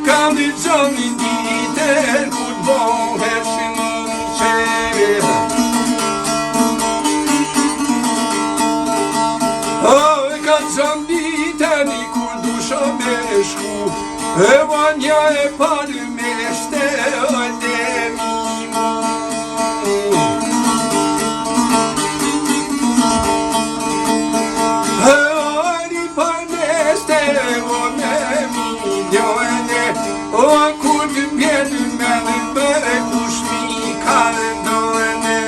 kam një gjami dite kur bohesh një qeve. Ka gjami dite një kur dusha me shku, e vanja e parë me shte dhe mi mu. O kur të mbjellë me në bëre kush mi kare dojne.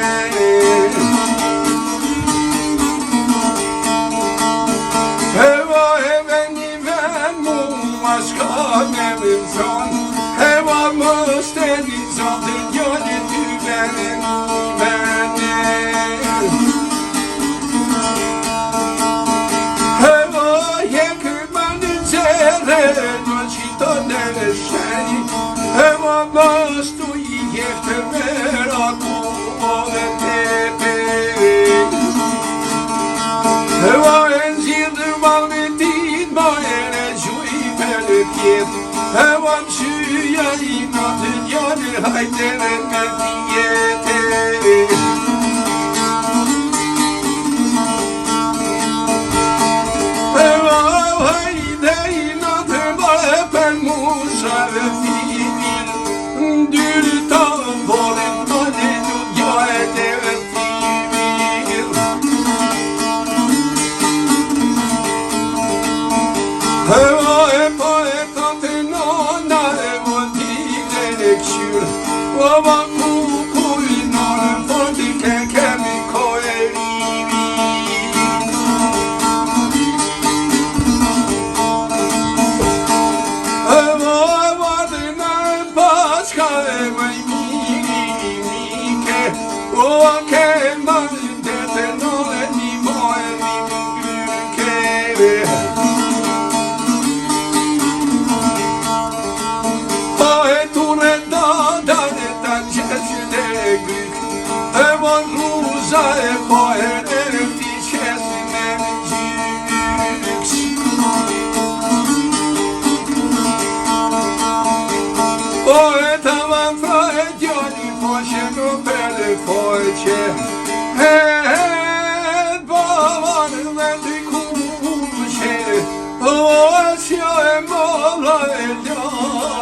Evo e veni ven mu ma shka me më zonë, evo më shteni zonë të njone ty vene mi vene. Evo je kërma në gjere do qito në sheni, evo më shtu i jeftë vera ku ove tepe. Evo e nxirë valë dit ma e në gjuj për në pjetë, evo në qyja i në të njone hajtere me djete. Ova ku i nërë fondi ke kemi ko e rivi. Ova dhe nërë bashka e më mike, ova ke mërë dhe të nërë një mojë një keve. Po e tu në Ruza e po e në fiqes me në gjyks. Po e të më fra e djoni po që në pele po e që e bavarë me të kuqe, o që e molla e lja.